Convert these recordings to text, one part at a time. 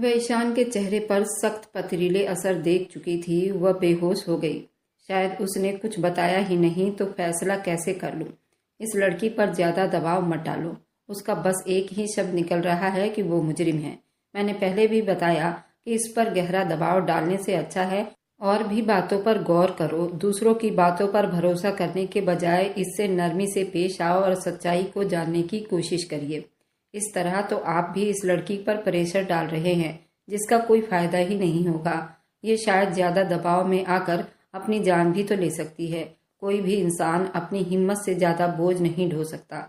वह ईशान के चेहरे पर सख्त पथरीले असर देख चुकी थी। वह बेहोश हो गई। शायद उसने कुछ बताया ही नहीं तो फैसला कैसे कर लूं। इस लड़की पर ज्यादा दबाव मत डालो। उसका बस एक ही शब्द निकल रहा है कि वो मुजरिम है। मैंने पहले भी बताया कि इस पर गहरा दबाव डालने से अच्छा है और भी बातों पर गौर करो। दूसरों की बातों पर भरोसा करने के बजाय इससे नरमी से पेश आओ और सच्चाई को जानने की कोशिश करिए। इस तरह तो आप भी इस लड़की पर प्रेशर डाल रहे हैं जिसका कोई फायदा ही नहीं होगा। ये शायद ज्यादा दबाव में आकर अपनी जान भी तो ले सकती है। कोई भी इंसान अपनी हिम्मत से ज्यादा बोझ नहीं ढो सकता।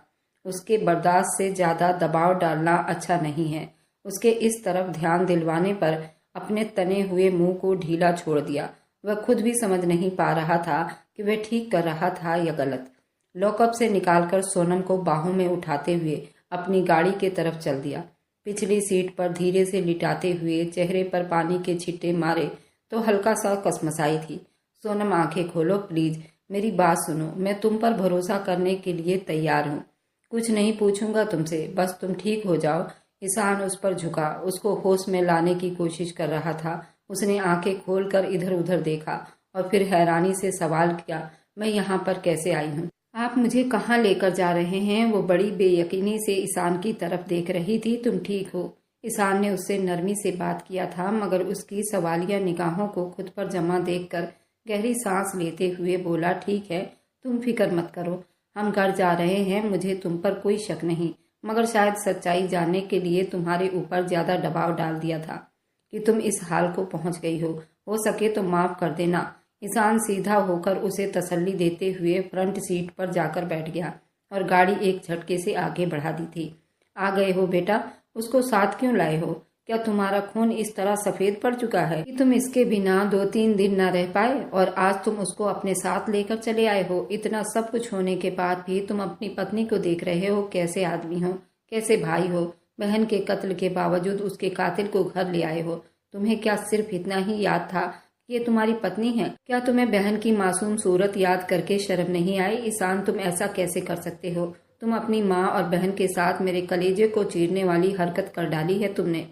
उसके बर्दाश्त से ज्यादा दबाव डालना अच्छा नहीं है। उसके इस तरफ ध्यान दिलवाने पर अपने तने हुए मुंह को ढीला छोड़ दिया। वह खुद भी समझ नहीं पा रहा था कि वह ठीक कर रहा था या गलत। लॉकअप से निकालकर सोनम को बाहों में उठाते हुए अपनी गाड़ी के तरफ चल दिया। पिछली सीट पर धीरे से लिटाते हुए चेहरे पर पानी के छिट्टे मारे तो हल्का सा कसमसाई थी। सोनम, आंखें खोलो प्लीज, मेरी बात सुनो। मैं तुम पर भरोसा करने के लिए तैयार हूँ। कुछ नहीं पूछूंगा तुमसे, बस तुम ठीक हो जाओ। ईशान उस पर झुका, उसको होश में लाने की कोशिश कर रहा था। उसने आंखें खोलकर इधर उधर देखा और फिर हैरानी से सवाल किया, मैं यहाँ पर कैसे आई हूँ? आप मुझे कहाँ लेकर जा रहे हैं? वो बड़ी बेयकीनी से ईशान की तरफ देख रही थी। तुम ठीक हो? ईशान ने उससे नरमी से बात किया था, मगर उसकी सवालिया निगाहों को खुद पर जमा देखकर गहरी सांस लेते हुए बोला, ठीक है, तुम फिक्र मत करो, हम घर जा रहे हैं। मुझे तुम पर कोई शक नहीं, मगर शायद सच्चाई जानने के लिए तुम्हारे ऊपर ज्यादा दबाव डाल दिया था कि तुम इस हाल को पहुंच गई हो सके तो माफ कर देना। ईशान सीधा होकर उसे तसल्ली देते हुए फ्रंट सीट पर जाकर बैठ गया और गाड़ी एक झटके से आगे बढ़ा दी थी। आ गए हो बेटा? उसको साथ क्यों लाए हो? क्या तुम्हारा खून इस तरह सफेद पड़ चुका है कि तुम इसके बिना 2-3 दिन न रह पाए और आज तुम उसको अपने साथ लेकर चले आए हो? इतना सब कुछ होने के बाद भी तुम अपनी पत्नी को देख रहे हो। कैसे आदमी हो, कैसे भाई हो? बहन के कत्ल के बावजूद उसके कातिल को घर ले आए हो। तुम्हें क्या सिर्फ इतना ही याद था कि ये तुम्हारी पत्नी है? क्या तुम्हें बहन की मासूम सूरत याद करके शर्म नहीं आई? ईशान, तुम ऐसा कैसे कर सकते हो? तुम अपनी माँ और बहन के साथ मेरे कलेजे को चीरने वाली हरकत कर डाली है तुमने।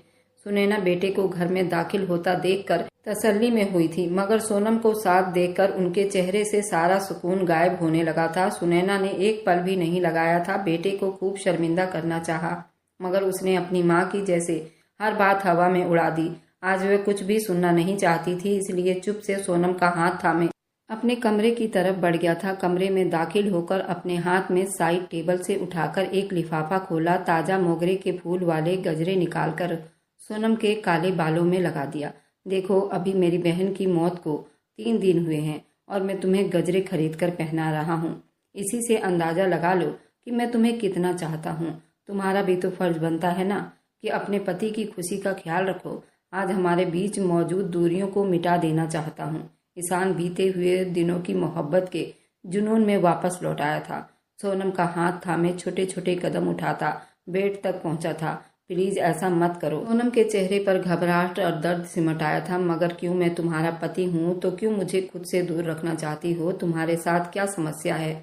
सुनैना बेटे को घर में दाखिल होता देखकर तसल्ली में हुई थी, मगर सोनम को साथ देखकर उनके चेहरे से सारा सुकून गायब होने लगा था। सुनैना ने एक पल भी नहीं लगाया था। बेटे को खूब शर्मिंदा करना चाहा, मगर उसने अपनी माँ की जैसे हर बात हवा में उड़ा दी। आज वह कुछ भी सुनना नहीं चाहती थी, इसलिए चुप से सोनम का हाथ थामे अपने कमरे की तरफ बढ़ गया था। कमरे में दाखिल होकर अपने हाथ में साइड टेबल से उठाकर एक लिफाफा खोला। ताजा मोगरे के फूल वाले गजरे निकालकर सोनम के काले बालों में लगा दिया। देखो, अभी मेरी बहन की मौत को 3 दिन हुए हैं और मैं तुम्हें गजरे खरीद कर पहना रहा हूँ। इसी से अंदाजा लगा लो कि मैं तुम्हें कितना चाहता हूँ। तुम्हारा भी तो फर्ज बनता है ना कि अपने पति की खुशी का ख्याल रखो। आज हमारे बीच मौजूद दूरियों को मिटा देना चाहता हूँ। ईशान बीते हुए दिनों की मोहब्बत के जुनून में वापस लौट आया था। सोनम का हाथ थामे छोटे छोटे कदम उठाता बेड तक पहुंचा था। प्लीज ऐसा मत करो। सोनम के चेहरे पर घबराहट और दर्द सिमट आया था। मगर क्यों? मैं तुम्हारा पति हूँ तो क्यों मुझे खुद से दूर रखना चाहती हो? तुम्हारे साथ क्या समस्या है?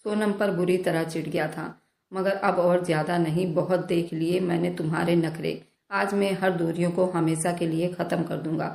सोनम पर बुरी तरह चिढ़ गया था, मगर अब और ज्यादा नहीं। बहुत देख लिए मैंने तुम्हारे नखरे। आज मैं हर दूरियों को हमेशा के लिए खत्म कर दूंगा।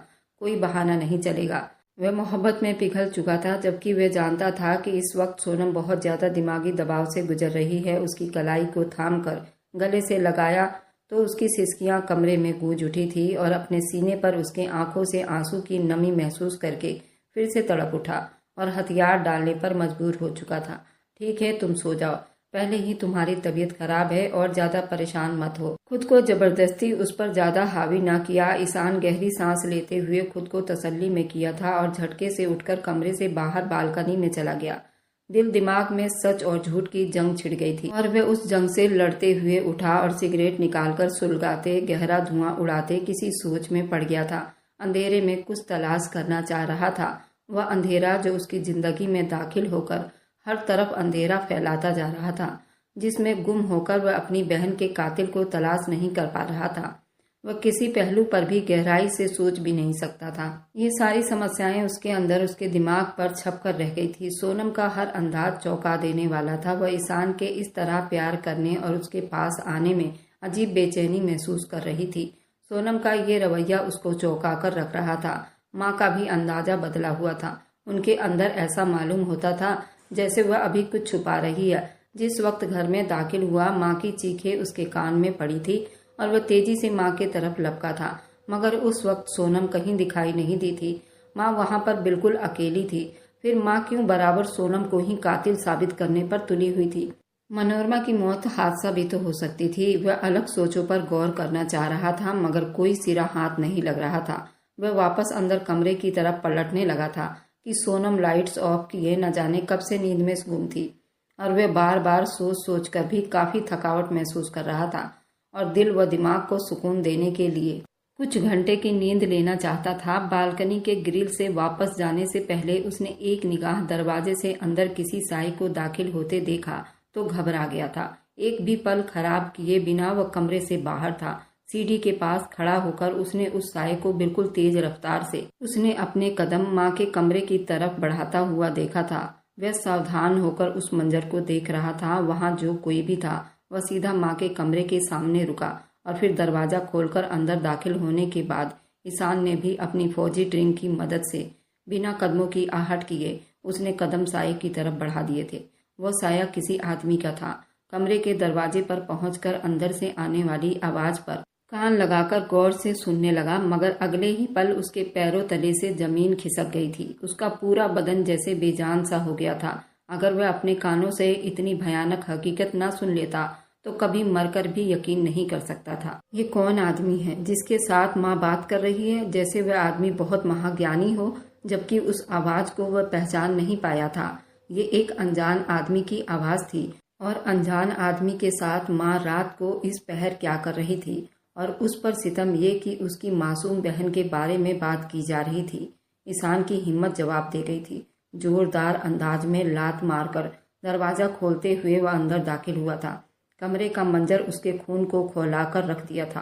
कोई बहाना नहीं चलेगा। वह मोहब्बत में पिघल चुका था, जबकि वह जानता था कि इस वक्त सोनम बहुत ज्यादा दिमागी दबाव से गुजर रही है। उसकी कलाई को थाम कर गले से लगाया तो उसकी सिसकियां कमरे में गूंज उठी थी और अपने सीने पर उसके आंखों से आंसू की नमी महसूस करके फिर से तड़प उठा और हथियार डालने पर मजबूर हो चुका था। ठीक है, तुम सो जाओ। पहले ही तुम्हारी तबीयत खराब है और ज्यादा परेशान मत हो। खुद को जबरदस्ती उस पर ज्यादा हावी ना किया। ईशान गहरी सांस लेते हुए खुद को तसल्ली में किया था और झटके से उठकर कमरे से बाहर बालकनी में चला गया। दिल दिमाग में सच और झूठ की जंग छिड़ गई थी और वह उस जंग से लड़ते हुए उठा और सिगरेट निकालकर सुलगाते गहरा धुआं उड़ाते किसी सोच में पड़ गया था। अंधेरे में कुछ तलाश करना चाह रहा था। वह अंधेरा जो उसकी जिंदगी में दाखिल होकर हर तरफ अंधेरा फैलाता जा रहा था, जिसमें गुम होकर वह अपनी बहन के कातिल को तलाश नहीं कर पा रहा था। वह किसी पहलू पर भी गहराई से सोच भी नहीं सकता था। ये सारी समस्याएं उसके अंदर उसके दिमाग पर छप कर रह गई थी। सोनम का हर अंदाज चौंका देने वाला था। वह ईशान के इस तरह प्यार करने और उसके पास आने में अजीब बेचैनी महसूस कर रही थी। सोनम का ये रवैया उसको चौंका कर रख रहा था। माँ का भी अंदाजा बदला हुआ था। उनके अंदर ऐसा मालूम होता था जैसे वह अभी कुछ छुपा रही है। जिस वक्त घर में दाखिल हुआ, माँ की चीखें उसके कान में पड़ी थी और वह तेजी से माँ की तरफ लपका था, मगर उस वक्त सोनम कहीं दिखाई नहीं दी थी। माँ वहां पर बिल्कुल अकेली थी। फिर माँ क्यों बराबर सोनम को ही कातिल साबित करने पर तुली हुई थी? मनोरमा की मौत हादसा भी तो हो सकती थी। वह अलग सोचों पर गौर करना चाह रहा था, मगर कोई सिरा हाथ नहीं लग रहा था। वह वापस अंदर कमरे की तरफ पलटने लगा था कि सोनम लाइट्स ऑफ किए न जाने कब से नींद में गुम थी, और वह बार बार सोच सोच कर भी काफी थकावट महसूस कर रहा था और दिल व दिमाग को सुकून देने के लिए कुछ घंटे की नींद लेना चाहता था। बालकनी के ग्रिल से वापस जाने से पहले उसने एक निगाह दरवाजे से अंदर किसी साई को दाखिल होते देखा तो घबरा गया था। एक भी पल खराब किए बिना वह कमरे से बाहर था। सीढ़ी के पास खड़ा होकर उसने उस साय को बिल्कुल तेज रफ्तार से उसने अपने कदम माँ के कमरे की तरफ बढ़ाता हुआ देखा था। वह सावधान होकर उस मंजर को देख रहा था। वहां जो कोई भी था वह सीधा माँ के कमरे के सामने रुका और फिर दरवाजा खोलकर अंदर दाखिल होने के बाद ईशान ने भी अपनी फौजी ट्रिंग की मदद से बिना कदमों की आहट किए उसने कदम साये की तरफ बढ़ा दिए थे। वह साया किसी आदमी का था। कमरे के दरवाजे पर पहुंचकर अंदर से आने वाली आवाज पर कान लगाकर गौर से सुनने लगा, मगर अगले ही पल उसके पैरों तले से जमीन खिसक गई थी। उसका पूरा बदन जैसे बेजान सा हो गया था। अगर वह अपने कानों से इतनी भयानक हकीकत न सुन लेता तो कभी मरकर भी यकीन नहीं कर सकता था। ये कौन आदमी है जिसके साथ माँ बात कर रही है? जैसे वह आदमी बहुत महाज्ञानी हो, जबकि उस आवाज को वह पहचान नहीं पाया था। ये एक अनजान आदमी की आवाज थी, और अनजान आदमी के साथ माँ रात को इस पहर क्या कर रही थी? और उस पर सितम ये कि उसकी मासूम बहन के बारे में बात की जा रही थी। ईशान की हिम्मत जवाब दे गई थी। जोरदार अंदाज में लात मारकर दरवाजा खोलते हुए वह अंदर दाखिल हुआ था। कमरे का मंजर उसके खून को खौलाकर रख दिया था।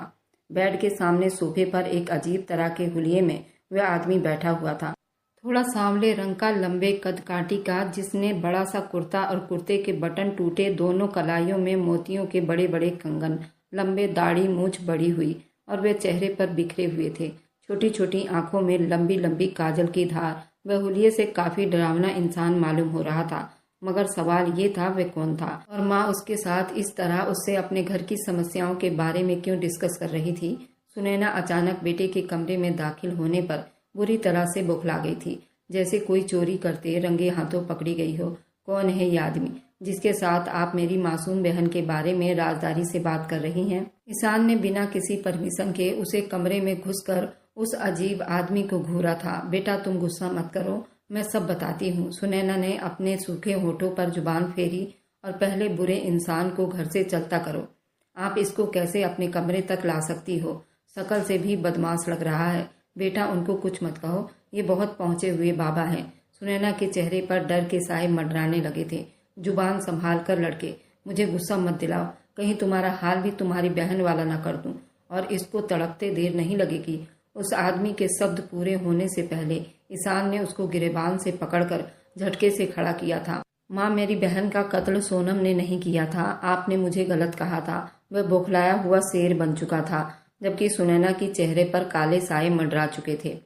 बेड के सामने सोफे पर एक अजीब तरह के हुलिये में वह आदमी बैठा हुआ था। थोड़ा सांवले रंग का, लंबे कद काठी का, जिसने बड़ा सा कुर्ता और कुर्ते के बटन टूटे, दोनों कलाइयों में मोतियों के बड़े बड़े कंगन, लंबे दाढ़ी मूछ बड़ी हुई और वे चेहरे पर बिखरे हुए थे। छोटी छोटी आंखों में लंबी लंबी काजल की धार। वह हुलिये से काफी डरावना इंसान मालूम हो रहा था, मगर सवाल ये था वह कौन था और माँ उसके साथ इस तरह उससे अपने घर की समस्याओं के बारे में क्यों डिस्कस कर रही थी। सुनैना अचानक बेटे के कमरे में दाखिल होने पर बुरी तरह से बौखला गई थी, जैसे कोई चोरी करते रंगे हाथों पकड़ी गई हो। कौन है ये आदमी जिसके साथ आप मेरी मासूम बहन के बारे में राजदारी से बात कर रही हैं? ईशान ने बिना किसी परमिशन के उसे कमरे में घुसकर उस अजीब आदमी को घूरा था। बेटा तुम गुस्सा मत करो, मैं सब बताती हूँ। सुनैना ने अपने सूखे होठों पर जुबान फेरी और पहले बुरे इंसान को घर से चलता करो। आप इसको कैसे अपने कमरे तक ला सकती हो? शकल से भी बदमाश लग रहा है। बेटा उनको कुछ मत कहो, ये बहुत पहुंचे हुए बाबा हैं। सुनैना के चेहरे पर डर के साए मंडराने लगे थे। जुबान संभाल कर लड़के, मुझे गुस्सा मत दिलाओ, कहीं तुम्हारा हाल भी तुम्हारी बहन वाला न कर दूं। और इसको तड़पते देर नहीं लगेगी। उस आदमी के शब्द पूरे होने से पहले ईशान ने उसको गिरेबान से पकड़कर झटके से खड़ा किया था। माँ, मेरी बहन का कत्ल सोनम ने नहीं किया था। आपने मुझे गलत कहा था। वह बौखलाया हुआ शेर बन चुका था, जबकि सुनैना के चेहरे पर काले साए मंडरा चुके थे।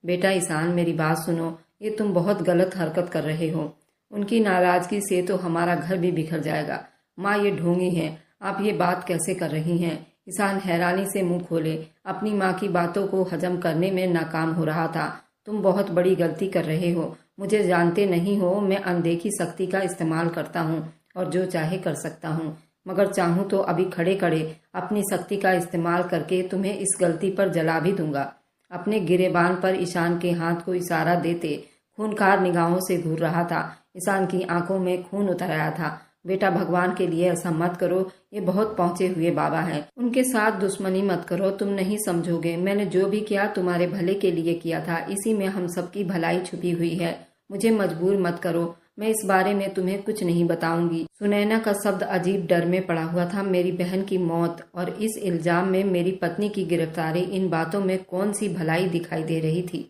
बेटा ईशान, मेरी बात सुनो, ये तुम बहुत गलत हरकत कर रहे हो। उनकी नाराजगी से तो हमारा घर भी बिखर जाएगा। माँ, ये ढोंगी हैं, आप ये बात कैसे कर रही हैं? ईशान हैरानी से मुंह खोले। अपनी माँ की बातों को हजम करने में नाकाम हो रहा था। तुम बहुत बड़ी गलती कर रहे हो। मुझे जानते नहीं हो, मैं अनदेखी शक्ति का इस्तेमाल करता हूँ और जो चाहे कर सकता हूँ, मगर चाहूँ तो अभी खड़े खड़े अपनी शक्ति का इस्तेमाल करके तुम्हें इस गलती पर जला भी दूंगा। अपने गिरेबान पर ईशान के हाथ को इशारा देते खूनखार निगाहों से घूर रहा था। ईशान की आंखों में खून उतर आया था। बेटा, भगवान के लिए ऐसा मत करो, ये बहुत पहुंचे हुए बाबा हैं, उनके साथ दुश्मनी मत करो। तुम नहीं समझोगे, मैंने जो भी किया तुम्हारे भले के लिए किया था। इसी में हम सबकी भलाई छुपी हुई है। मुझे मजबूर मत करो, मैं इस बारे में तुम्हें कुछ नहीं बताऊंगी। सुनैना का शब्द अजीब डर में पड़ा हुआ था। मेरी बहन की मौत और इस इल्जाम में मेरी पत्नी की गिरफ्तारी, इन बातों में कौन सी भलाई दिखाई दे रही थी?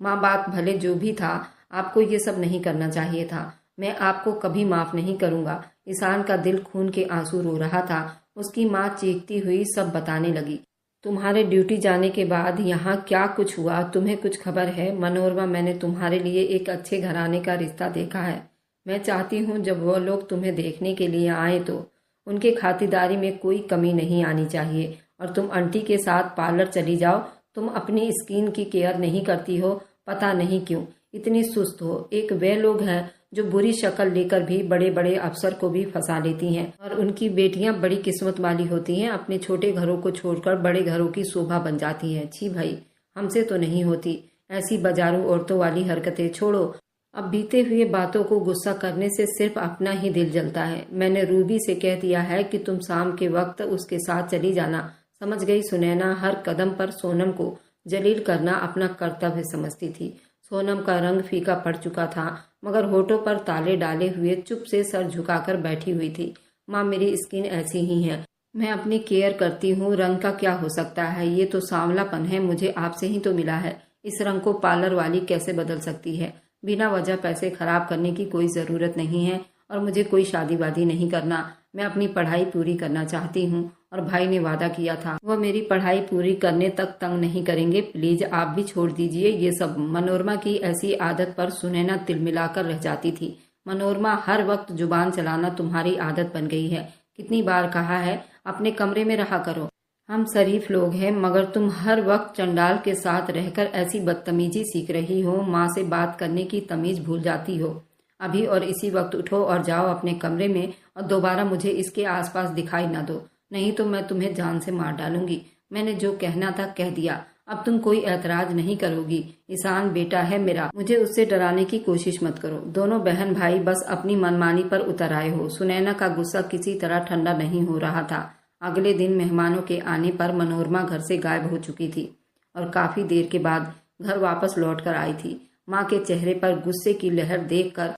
माँ बाप भले जो भी था, आपको ये सब नहीं करना चाहिए था। मैं आपको कभी माफ नहीं करूंगा। ईशान का दिल खून के आंसू रो रहा था। उसकी माँ चीखती हुई सब बताने लगी। तुम्हारे ड्यूटी जाने के बाद यहाँ क्या कुछ हुआ, तुम्हें कुछ खबर है? मनोरमा, मैंने तुम्हारे लिए एक अच्छे घराने का रिश्ता देखा है। मैं चाहती हूँ जब वो लोग तुम्हें देखने के लिए आए तो उनके खातिरदारी में कोई कमी नहीं आनी चाहिए। और तुम आंटी के साथ पार्लर चली जाओ। तुम अपनी स्किन की केयर नहीं करती हो, पता नहीं क्यों इतनी सुस्त हो। एक वे लोग हैं जो बुरी शक्ल लेकर भी बड़े बड़े अफसर को भी फंसा लेती हैं, और उनकी बेटियां बड़ी किस्मत वाली होती हैं, अपने छोटे घरों को छोड़कर बड़े घरों की शोभा बन जाती हैं। छी भाई, हमसे तो नहीं होती ऐसी बाजारू औरतों वाली हरकतें। छोड़ो, अब बीते हुए बातों को गुस्सा करने से सिर्फ अपना ही दिल जलता है। मैंने रूबी से कह दिया है कि तुम शाम के वक्त उसके साथ चली जाना। समझ गई सुनैना हर कदम पर सोनम को जलील करना अपना कर्तव्य समझती थी। सोनम का रंग फीका पड़ चुका था, मगर होठों पर ताले डाले हुए चुप से सर झुकाकर बैठी हुई थी। माँ, मेरी स्किन ऐसी ही है, मैं अपनी केयर करती हूँ। रंग का क्या हो सकता है, ये तो सांवलापन है, मुझे आपसे ही तो मिला है। इस रंग को पार्लर वाली कैसे बदल सकती है? बिना वजह पैसे खराब करने की कोई ज़रूरत नहीं है, और मुझे कोई शादी वादी नहीं करना। मैं अपनी पढ़ाई पूरी करना चाहती हूँ, और भाई ने वादा किया था वह मेरी पढ़ाई पूरी करने तक तंग नहीं करेंगे। प्लीज आप भी छोड़ दीजिए ये सब। मनोरमा की ऐसी आदत पर सुनैना तिलमिलाकर रह जाती थी। मनोरमा, हर वक्त जुबान चलाना तुम्हारी आदत बन गई है। कितनी बार कहा है अपने कमरे में रहा करो। हम शरीफ लोग हैं, मगर तुम हर वक्त चंडाल के साथ रहकर ऐसी बदतमीजी सीख रही हो। माँ से बात करने की तमीज भूल जाती हो। अभी और इसी वक्त उठो और जाओ अपने कमरे में, और दोबारा मुझे इसके आसपास दिखाई न दो, नहीं तो मैं तुम्हें जान से मार डालूंगी। मैंने जो कहना था कह दिया, अब तुम कोई ऐतराज नहीं करोगी। ईशान बेटा है मेरा, मुझे उससे डराने की कोशिश मत करो। दोनों बहन भाई बस अपनी मनमानी पर उतर आए हो। सुनैना का गुस्सा किसी तरह ठंडा नहीं हो रहा था। अगले दिन मेहमानों के आने पर मनोरमा घर से गायब हो चुकी थी, और काफी देर के बाद घर वापस लौट कर आई थी। माँ के चेहरे पर गुस्से की लहर देखकर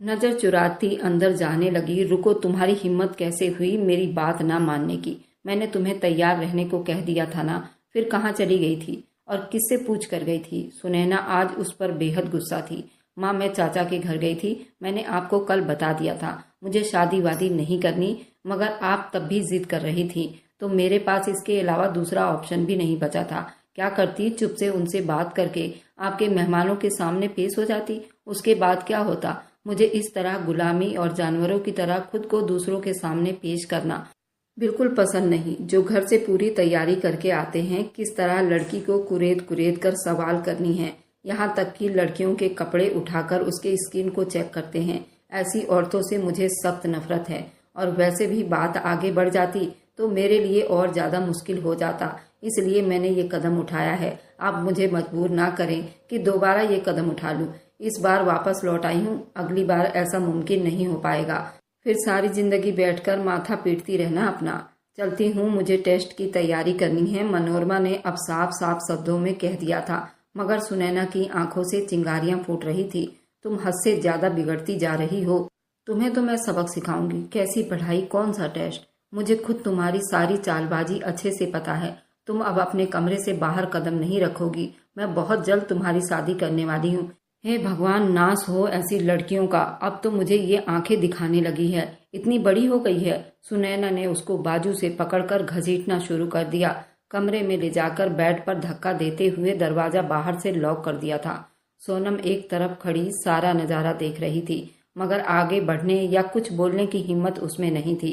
नजर चुराती अंदर जाने लगी। रुको, तुम्हारी हिम्मत कैसे हुई मेरी बात ना मानने की? मैंने तुम्हें तैयार रहने को कह दिया था ना। फिर कहाँ चली गई थी और किससे पूछ कर गई थी? सुनैना आज उस पर बेहद गुस्सा थी। माँ, मैं चाचा के घर गई थी। मैंने आपको कल बता दिया था मुझे शादी वादी नहीं करनी, मगर आप तब भी जिद कर रही थी, तो मेरे पास इसके अलावा दूसरा ऑप्शन भी नहीं बचा था। क्या करती? चुप से उनसे बात करके आपके मेहमानों के सामने पेश हो जाती। उसके बाद क्या होता? मुझे इस तरह गुलामी और जानवरों की तरह खुद को दूसरों के सामने पेश करना बिल्कुल पसंद नहीं। जो घर से पूरी तैयारी करके आते हैं, किस तरह लड़की को कुरेद कुरेद कर सवाल करनी है, यहाँ तक कि लड़कियों के कपड़े उठाकर उसके स्किन को चेक करते हैं। ऐसी औरतों से मुझे सख्त नफरत है, और वैसे भी बात आगे बढ़ जाती तो मेरे लिए और ज्यादा मुश्किल हो जाता। इसलिए मैंने ये कदम उठाया है। आप मुझे मजबूर ना करें कि दोबारा ये कदम उठा लूं। इस बार वापस लौट आई हूँ, अगली बार ऐसा मुमकिन नहीं हो पाएगा। फिर सारी जिंदगी बैठकर माथा पीटती रहना अपना। चलती हूँ, मुझे टेस्ट की तैयारी करनी है। मनोरमा ने अब साफ साफ शब्दों में कह दिया था, मगर सुनैना की आंखों से चिंगारियां फूट रही थी। तुम हद से ज्यादा बिगड़ती जा रही हो। तुम्हें तो मैं सबक सिखाऊंगी। कैसी पढ़ाई, कौन सा टेस्ट? मुझे खुद तुम्हारी सारी चालबाजी अच्छे से पता है। तुम अब अपने कमरे से बाहर कदम नहीं रखोगी। मैं बहुत जल्द तुम्हारी शादी करने वाली हूँ। हे भगवान, नाश हो ऐसी लड़कियों का। अब तो मुझे ये आंखें दिखाने लगी है, इतनी बड़ी हो गई है। सुनैना ने उसको बाजू से पकड़कर घसीटना शुरू कर दिया। कमरे में ले जाकर बेड पर धक्का देते हुए दरवाजा बाहर से लॉक कर दिया था। सोनम एक तरफ खड़ी सारा नजारा देख रही थी, मगर आगे बढ़ने या कुछ बोलने की हिम्मत उसमें नहीं थी।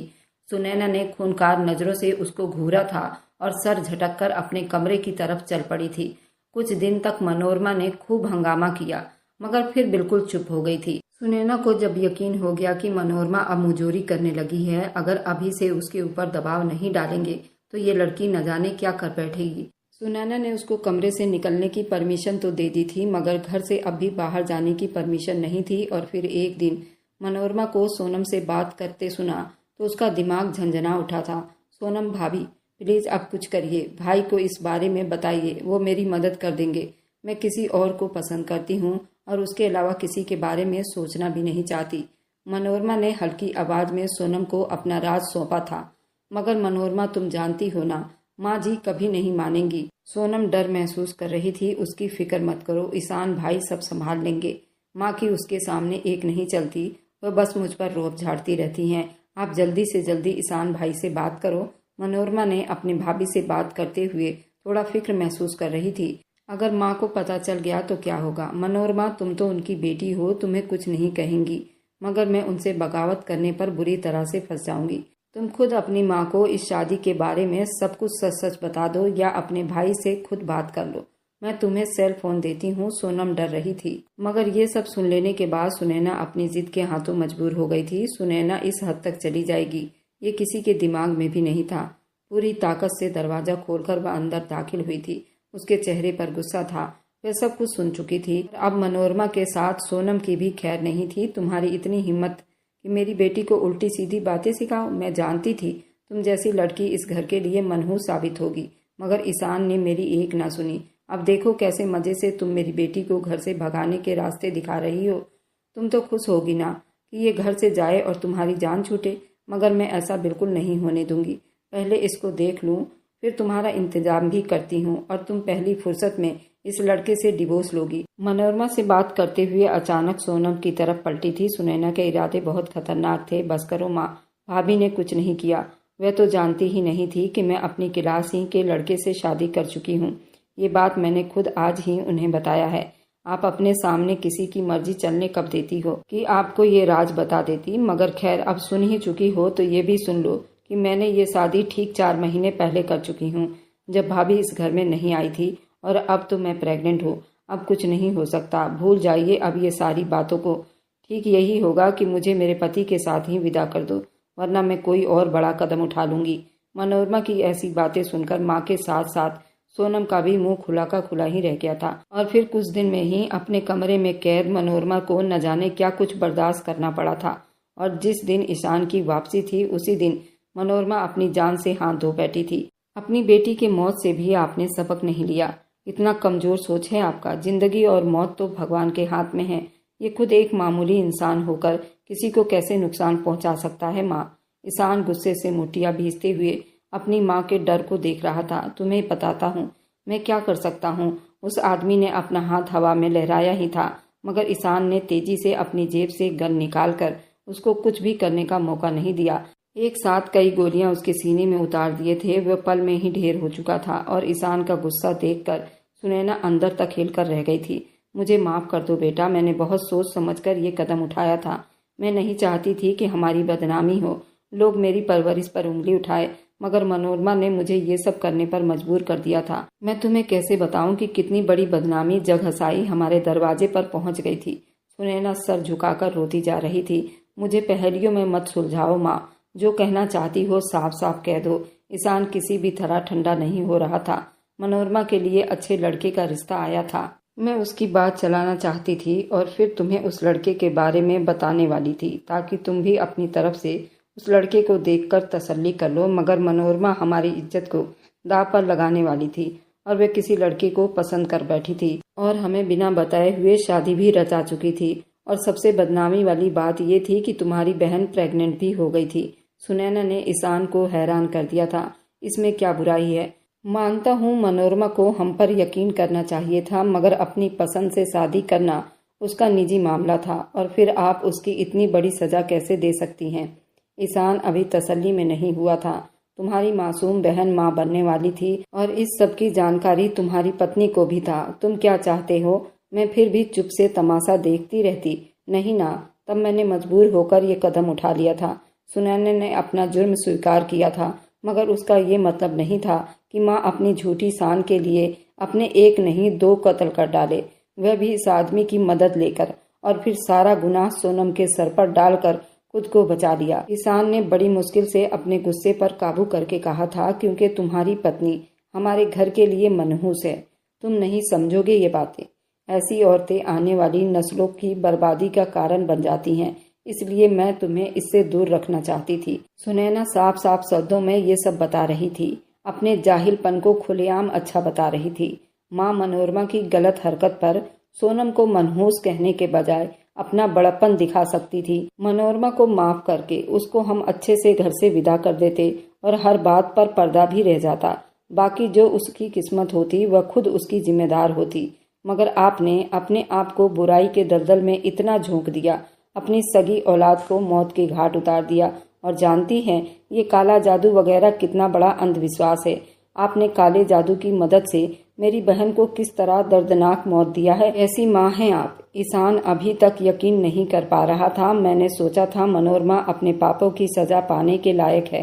सुनैना ने खूनकार नजरों से उसको घूरा था और सर झटककर अपने कमरे की तरफ चल पड़ी थी। कुछ दिन तक मनोरमा ने खूब हंगामा किया, मगर फिर बिल्कुल चुप हो गई थी। सुनैना को जब यकीन हो गया कि मनोरमा अब मुजोरी करने लगी है, अगर अभी से उसके ऊपर दबाव नहीं डालेंगे तो ये लड़की न जाने क्या कर बैठेगी। सुनैना ने उसको कमरे से निकलने की परमिशन तो दे दी थी, मगर घर से अब भी बाहर जाने की परमिशन नहीं थी। और फिर एक दिन मनोरमा को सोनम से बात करते सुना तो उसका दिमाग झंझना उठा था। सोनम भाभी, प्लीज अब कुछ करिए, भाई को इस बारे में बताइए, वो मेरी मदद कर देंगे। मैं किसी और को पसंद करती हूँ और उसके अलावा किसी के बारे में सोचना भी नहीं चाहती। मनोरमा ने हल्की आवाज में सोनम को अपना राज सौंपा था। मगर मनोरमा, तुम जानती हो ना, माँ जी कभी नहीं मानेंगी। सोनम डर महसूस कर रही थी। उसकी फिक्र मत करो, ईशान भाई सब संभाल लेंगे। माँ की उसके सामने एक नहीं चलती, वह बस मुझ पर रोब झाड़ती रहती हैं। आप जल्दी से जल्दी ईशान भाई से बात करो, मनोरमा ने अपनी भाभी से बात करते हुए थोड़ा फिक्र महसूस कर रही थी। अगर माँ को पता चल गया तो क्या होगा? मनोरमा, तुम तो उनकी बेटी हो, तुम्हें कुछ नहीं कहेंगी, मगर मैं उनसे बगावत करने पर बुरी तरह से फंस जाऊंगी। तुम खुद अपनी माँ को इस शादी के बारे में सब कुछ सच सच बता दो या अपने भाई से खुद बात कर लो। मैं तुम्हें सेल फोन देती हूँ। सोनम डर रही थी, मगर ये सब सुन लेने के बाद सुनैना अपनी जिद के हाथों मजबूर हो गई थी। सुनैना इस हद तक चली जाएगी ये किसी के दिमाग में भी नहीं था। पूरी ताकत से दरवाजा खोलकर वह अंदर दाखिल हुई थी। उसके चेहरे पर गुस्सा था। वह सब कुछ सुन चुकी थी। अब मनोरमा के साथ सोनम की भी खैर नहीं थी। तुम्हारी इतनी हिम्मत कि मेरी बेटी को उल्टी सीधी बातें सिखाओ। मैं जानती थी तुम जैसी लड़की इस घर के लिए मनहूस साबित होगी, मगर ईशान ने मेरी एक ना सुनी। अब देखो कैसे मजे से तुम मेरी बेटी को घर से भगाने के रास्ते दिखा रही हो। तुम तो खुश होगी ना कि ये घर से जाए और तुम्हारी जान छूटे, मगर मैं ऐसा बिल्कुल नहीं होने दूंगी। पहले इसको देख लूं, फिर तुम्हारा इंतजाम भी करती हूँ और तुम पहली फुर्सत में इस लड़के से डिवोर्स लोगी। मनोरमा से बात करते हुए अचानक सोनम की तरफ पलटी थी। सुनैना के इरादे बहुत खतरनाक थे। बस करो माँ, भाभी ने कुछ नहीं किया। वह तो जानती ही नहीं थी कि मैं अपनी क्लास ही के लड़के से शादी कर चुकी हूँ। ये बात मैंने खुद आज ही उन्हें बताया है। आप अपने सामने किसी की मर्जी चलने कब देती हो कि आपको ये राज बता देती, मगर खैर अब सुन ही चुकी हो तो ये भी सुन लो कि मैंने ये शादी ठीक 4 महीने पहले कर चुकी हूँ, जब भाभी इस घर में नहीं आई थी, और अब तो मैं प्रेग्नेंट हूँ। अब कुछ नहीं हो सकता। भूल जाइए अब ये सारी बातों को। ठीक यही होगा कि मुझे मेरे पति के साथ ही विदा कर दो, वरना मैं कोई और बड़ा कदम उठा लूंगी। मनोरमा की ऐसी बातें सुनकर माँ के साथ साथ सोनम का भी मुंह खुला का खुला ही रह गया था। और फिर कुछ दिन में ही अपने कमरे में कैद मनोरमा को न जाने क्या कुछ बर्दाश्त करना पड़ा था। और जिस दिन ईशान की वापसी थी उसी दिन मनोरमा अपनी जान से हाथ धो बैठी थी। अपनी बेटी की मौत से भी आपने सबक नहीं लिया। इतना कमजोर सोच है आपका। जिंदगी और मौत तो भगवान के हाथ में है। ये खुद एक मामूली इंसान होकर किसी को कैसे नुकसान पहुंचा सकता है माँ? ईशान गुस्से से मुठ्ठियां भींचते हुए अपनी माँ के डर को देख रहा था। तुम्हें बताता हूँ मैं क्या कर सकता हूँ। उस आदमी ने अपना हाथ हवा में लहराया ही था, मगर ईशान ने तेजी से अपनी जेब से गन निकालकर उसको कुछ भी करने का मौका नहीं दिया। एक साथ कई गोलियां उसके सीने में उतार दिए थे। वह पल में ही ढेर हो चुका था और ईशान का गुस्सा देखकर सुनैना अंदर तक हिलकर रह गई थी। मुझे माफ कर दो बेटा, मैंने बहुत सोच समझकर ये कदम उठाया था। मैं नहीं चाहती थी कि हमारी बदनामी हो, लोग मेरी परवरिश पर उंगली उठाए, मगर मनोरमा ने मुझे ये सब करने पर मजबूर कर दिया था। मैं तुम्हें कैसे बताऊं कि कितनी बड़ी बदनामी जग हसाई हमारे दरवाजे पर पहुंच गई थी। सुनैना सर झुकाकर रोती जा रही थी। मुझे पहेलियों में मत सुलझाओ माँ, जो कहना चाहती हो साफ साफ कह दो। ईशान किसी भी तरह ठंडा नहीं हो रहा था। मनोरमा के लिए अच्छे लड़के का रिश्ता आया था। मैं उसकी बात चलाना चाहती थी और फिर तुम्हें उस लड़के के बारे में बताने वाली थी, ताकि तुम भी अपनी तरफ से उस लड़के को देखकर तसल्ली कर लो। मगर मनोरमा हमारी इज्जत को दांव पर लगाने वाली थी और वे किसी लड़के को पसंद कर बैठी थी और हमें बिना बताए हुए शादी भी रचा चुकी थी। और सबसे बदनामी वाली बात ये थी कि तुम्हारी बहन प्रेग्नेंट भी हो गई थी। सुनैना ने ईशान को हैरान कर दिया था। इसमें क्या बुराई है? मानता हूँ मनोरमा को हम पर यकीन करना चाहिए था, मगर अपनी पसंद से शादी करना उसका निजी मामला था और फिर आप उसकी इतनी बड़ी सजा कैसे दे सकती हैं? ईशान अभी तसल्ली में नहीं हुआ था। तुम्हारी मासूम बहन माँ बनने वाली थी और इस सब की जानकारी तुम्हारी पत्नी को भी था। तुम क्या चाहते हो मैं फिर भी चुप से तमाशा देखती रहती? नहीं ना, तब मैंने मजबूर होकर ये कदम उठा लिया था। सुनैना ने अपना जुर्म स्वीकार किया था, मगर उसका ये मतलब नहीं था कि माँ अपनी झूठी शान के लिए अपने एक नहीं 2 कत्ल कर डाले, वह भी इस आदमी की मदद लेकर। और फिर सारा गुनाह सोनम के सर पर डालकर खुद को बचा लिया। ईशान ने बड़ी मुश्किल से अपने गुस्से पर काबू करके कहा था, क्योंकि तुम्हारी पत्नी हमारे घर के लिए मनहूस है। तुम नहीं समझोगे ये बातें। ऐसी औरतें आने वाली नस्लों की बर्बादी का कारण बन जाती हैं, इसलिए मैं तुम्हें इससे दूर रखना चाहती थी। सुनैना साफ साफ शब्दों में ये सब बता रही थी। अपने जाहिलपन को खुलेआम अच्छा बता रही थी। माँ मनोरमा की गलत हरकत पर सोनम को मनहूस कहने के बजाय अपना बड़प्पन दिखा सकती थी। मनोरमा को माफ करके उसको हम अच्छे से घर से विदा कर देते और हर बात पर पर्दा भी रह जाता। बाकी जो उसकी किस्मत होती वह खुद उसकी जिम्मेदार होती। मगर आपने अपने आप को बुराई के दलदल में इतना झोंक दिया, अपनी सगी औलाद को मौत के घाट उतार दिया और जानती हैं ये काला जादू वगैरह कितना बड़ा अंधविश्वास है। आपने काले जादू की मदद से मेरी बहन को किस तरह दर्दनाक मौत दिया है। ऐसी माँ हैं आप। ईशान अभी तक यकीन नहीं कर पा रहा था। मैंने सोचा था मनोरमा अपने पापों की सजा पाने के लायक है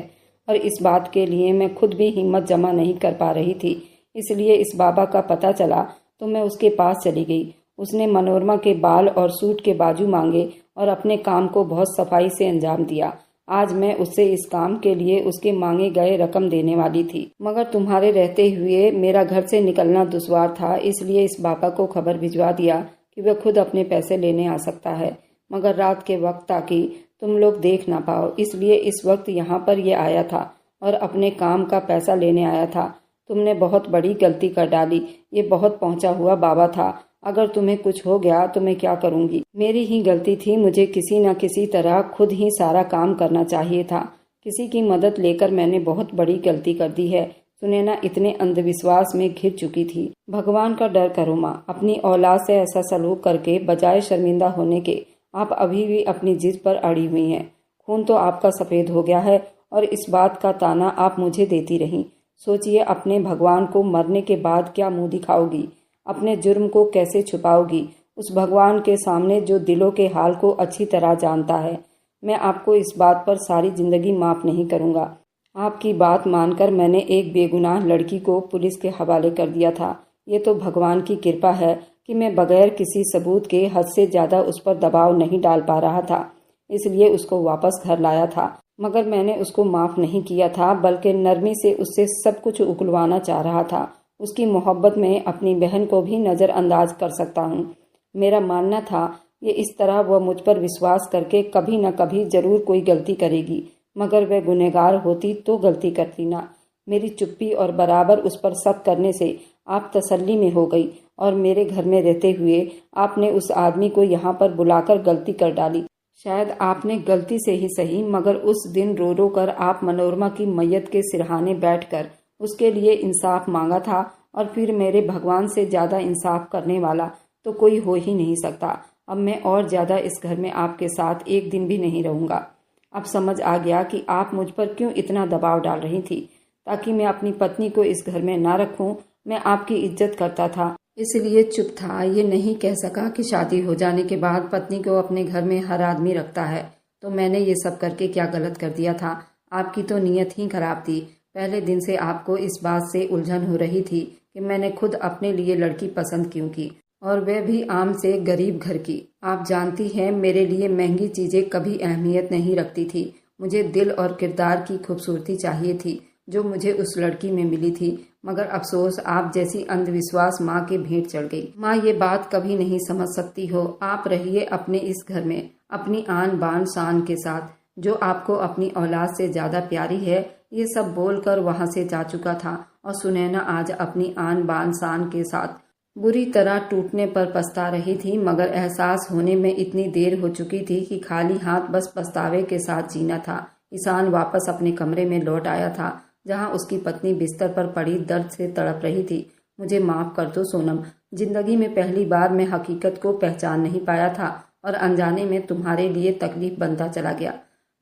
और इस बात के लिए मैं खुद भी हिम्मत जमा नहीं कर पा रही थी। इसलिए इस बाबा का पता चला तो मैं उसके पास चली गई। उसने मनोरमा के बाल और सूट के बाजू मांगे और अपने काम को बहुत सफाई से अंजाम दिया। आज मैं उससे इस काम के लिए उसके मांगे गए रकम देने वाली थी, मगर तुम्हारे रहते हुए मेरा घर से निकलना दुश्वार था। इसलिए इस बाबा को खबर भिजवा दिया कि वह खुद अपने पैसे लेने आ सकता है, मगर रात के वक्त ताकि तुम लोग देख ना पाओ। इसलिए इस वक्त यहाँ पर ये आया था और अपने काम का पैसा लेने आया था। तुमने बहुत बड़ी गलती कर डाली। ये बहुत पहुंचा हुआ बाबा था। अगर तुम्हें कुछ हो गया तो मैं क्या करूंगी। मेरी ही गलती थी। मुझे किसी न किसी तरह खुद ही सारा काम करना चाहिए था। किसी की मदद लेकर मैंने बहुत बड़ी गलती कर दी है। सुनैना इतने अंधविश्वास में घिर चुकी थी। भगवान का डर करो माँ। अपनी औलाद से ऐसा सलूक करके बजाय शर्मिंदा होने के आप अभी भी अपनी जिद पर अड़ी हुई हैं। खून तो आपका सफ़ेद हो गया है और इस बात का ताना आप मुझे देती रहीं। सोचिए अपने भगवान को मरने के बाद क्या मुंह दिखाओगी। अपने जुर्म को कैसे छुपाओगी उस भगवान के सामने जो दिलों के हाल को अच्छी तरह जानता है। मैं आपको इस बात पर सारी जिंदगी माफ़ नहीं करूँगा। आपकी बात मानकर मैंने एक बेगुनाह लड़की को पुलिस के हवाले कर दिया था। ये तो भगवान की कृपा है कि मैं बगैर किसी सबूत के हद से ज़्यादा उस पर दबाव नहीं डाल पा रहा था, इसलिए उसको वापस घर लाया था। मगर मैंने उसको माफ़ नहीं किया था, बल्कि नरमी से उससे सब कुछ उकलवाना चाह रहा था। उसकी मोहब्बत में अपनी बहन को भी नज़रअंदाज कर सकता हूँ। मेरा मानना था ये इस तरह वह मुझ पर विश्वास करके कभी न कभी ज़रूर कोई गलती करेगी, मगर वह गुनहगार होती तो गलती करती ना। मेरी चुप्पी और बराबर उस पर शक करने से आप तसल्ली में हो गई और मेरे घर में रहते हुए आपने उस आदमी को यहाँ पर बुलाकर गलती कर डाली। शायद आपने गलती से ही सही, मगर उस दिन रो रो कर आप मनोरमा की मैयत के सिरहाने बैठकर उसके लिए इंसाफ मांगा था और फिर मेरे भगवान से ज़्यादा इंसाफ करने वाला तो कोई हो ही नहीं सकता। अब मैं और ज़्यादा इस घर में आपके साथ एक दिन भी नहीं रहूँगा। अब समझ आ गया कि आप मुझ पर क्यों इतना दबाव डाल रही थी, ताकि मैं अपनी पत्नी को इस घर में ना रखूं। मैं आपकी इज्जत करता था, इसलिए चुप था। ये नहीं कह सका कि शादी हो जाने के बाद पत्नी को अपने घर में हर आदमी रखता है। तो मैंने ये सब करके क्या गलत कर दिया था। आपकी तो नीयत ही खराब थी। पहले दिन से आपको इस बात से उलझन हो रही थी कि मैंने खुद अपने लिए लड़की पसंद क्यों की, और वह भी आम से गरीब घर की। आप जानती हैं मेरे लिए महंगी चीज़ें कभी अहमियत नहीं रखती थी। मुझे दिल और किरदार की खूबसूरती चाहिए थी जो मुझे उस लड़की में मिली थी, मगर अफसोस आप जैसी अंधविश्वास माँ के भेंट चढ़ गई। माँ ये बात कभी नहीं समझ सकती हो। आप रहिए अपने इस घर में अपनी आन बान शान के साथ, जो आपको अपनी औलाद से ज़्यादा प्यारी है। ये सब बोलकर वहाँ से जा चुका था और सुनैना आज अपनी आन बान शान के साथ बुरी तरह टूटने पर पछता रही थी, मगर एहसास होने में इतनी देर हो चुकी थी कि खाली हाथ बस पछतावे के साथ जीना था। ईशान वापस अपने कमरे में लौट आया था, जहाँ उसकी पत्नी बिस्तर पर पड़ी दर्द से तड़प रही थी। मुझे माफ़ कर दो सोनम, जिंदगी में पहली बार मैं हकीकत को पहचान नहीं पाया था और अनजाने में तुम्हारे लिए तकलीफ बनता चला गया।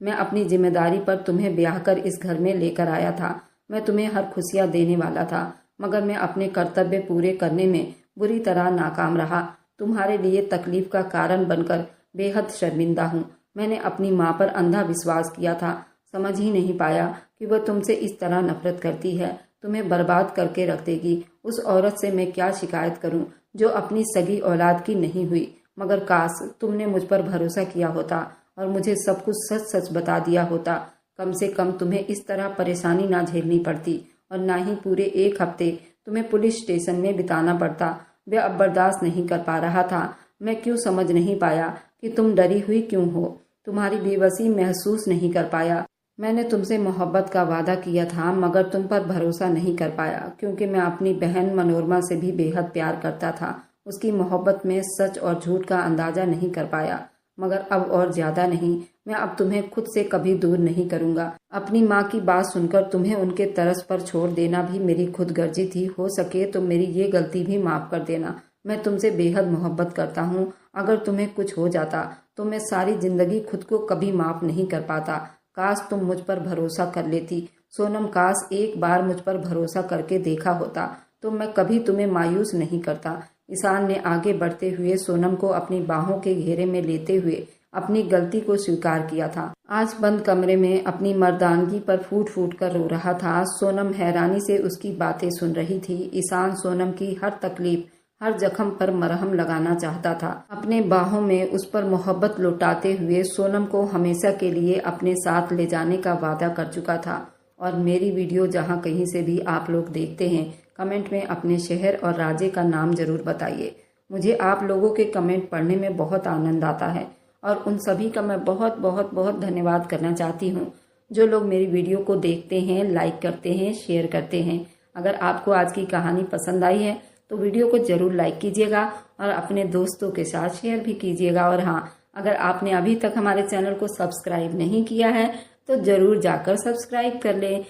मैं अपनी जिम्मेदारी पर तुम्हें ब्याह कर इस घर में लेकर आया था। मैं तुम्हें हर खुशियाँ देने वाला था, मगर मैं अपने कर्तव्य पूरे करने में बुरी तरह नाकाम रहा। तुम्हारे लिए तकलीफ का कारण बनकर बेहद शर्मिंदा हूँ। मैंने अपनी माँ पर अंधा विश्वास किया था। समझ ही नहीं पाया कि वह तुमसे इस तरह नफरत करती है, तुम्हें बर्बाद करके रख देगी। उस औरत से मैं क्या शिकायत करूं जो अपनी सगी औलाद की नहीं हुई। मगर काश तुमने मुझ पर भरोसा किया होता और मुझे सब कुछ सच सच बता दिया होता। कम से कम तुम्हें इस तरह परेशानी ना झेलनी पड़ती और ना ही पूरे एक हफ्ते तुम्हें पुलिस स्टेशन में बिताना पड़ता। वह अब बर्दाश्त नहीं कर पा रहा था। मैं क्यों समझ नहीं पाया कि तुम डरी हुई क्यों हो, तुम्हारी बेबसी महसूस नहीं कर पाया। मैंने तुमसे मोहब्बत का वादा किया था, मगर तुम पर भरोसा नहीं कर पाया, क्योंकि मैं अपनी बहन मनोरमा से भी बेहद प्यार करता था। उसकी मोहब्बत में सच और झूठ का अंदाजा नहीं कर पाया, मगर अब और ज्यादा नहीं। मैं अब तुम्हें खुद से कभी दूर नहीं करूंगा। अपनी माँ की बात सुनकर तुम्हें उनके तरस पर छोड़ देना भी मेरी खुदगर्जी थी। हो सके तो मेरी ये गलती भी माफ कर देना। मैं तुमसे बेहद मोहब्बत करता हूँ। अगर तुम्हें कुछ हो जाता तो मैं सारी जिंदगी खुद को कभी माफ नहीं कर पाता। काश तुम मुझ पर भरोसा कर लेती सोनम, काश एक बार मुझ पर भरोसा करके देखा होता तो मैं कभी तुम्हें मायूस नहीं करता। ईशान ने आगे बढ़ते हुए सोनम को अपनी बाहों के घेरे में लेते हुए अपनी गलती को स्वीकार किया था। आज बंद कमरे में अपनी मर्दानगी पर फूट फूट कर रो रहा था। सोनम हैरानी से उसकी बातें सुन रही थी। ईशान सोनम की हर तकलीफ, हर जख्म पर मरहम लगाना चाहता था। अपने बाहों में उस पर मोहब्बत लुटाते हुए सोनम को हमेशा के लिए अपने साथ ले जाने का वादा कर चुका था। और मेरी वीडियो जहां कहीं से भी आप लोग देखते हैं, कमेंट में अपने शहर और राज्य का नाम जरूर बताइए। मुझे आप लोगों के कमेंट पढ़ने में बहुत आनंद आता है और उन सभी का मैं बहुत बहुत बहुत धन्यवाद करना चाहती हूँ जो लोग मेरी वीडियो को देखते हैं, लाइक करते हैं, शेयर करते हैं। अगर आपको आज की कहानी पसंद आई है तो वीडियो को जरूर लाइक कीजिएगा और अपने दोस्तों के साथ शेयर भी कीजिएगा। और हाँ, अगर आपने अभी तक हमारे चैनल को सब्सक्राइब नहीं किया है तो जरूर जाकर सब्सक्राइब कर लें।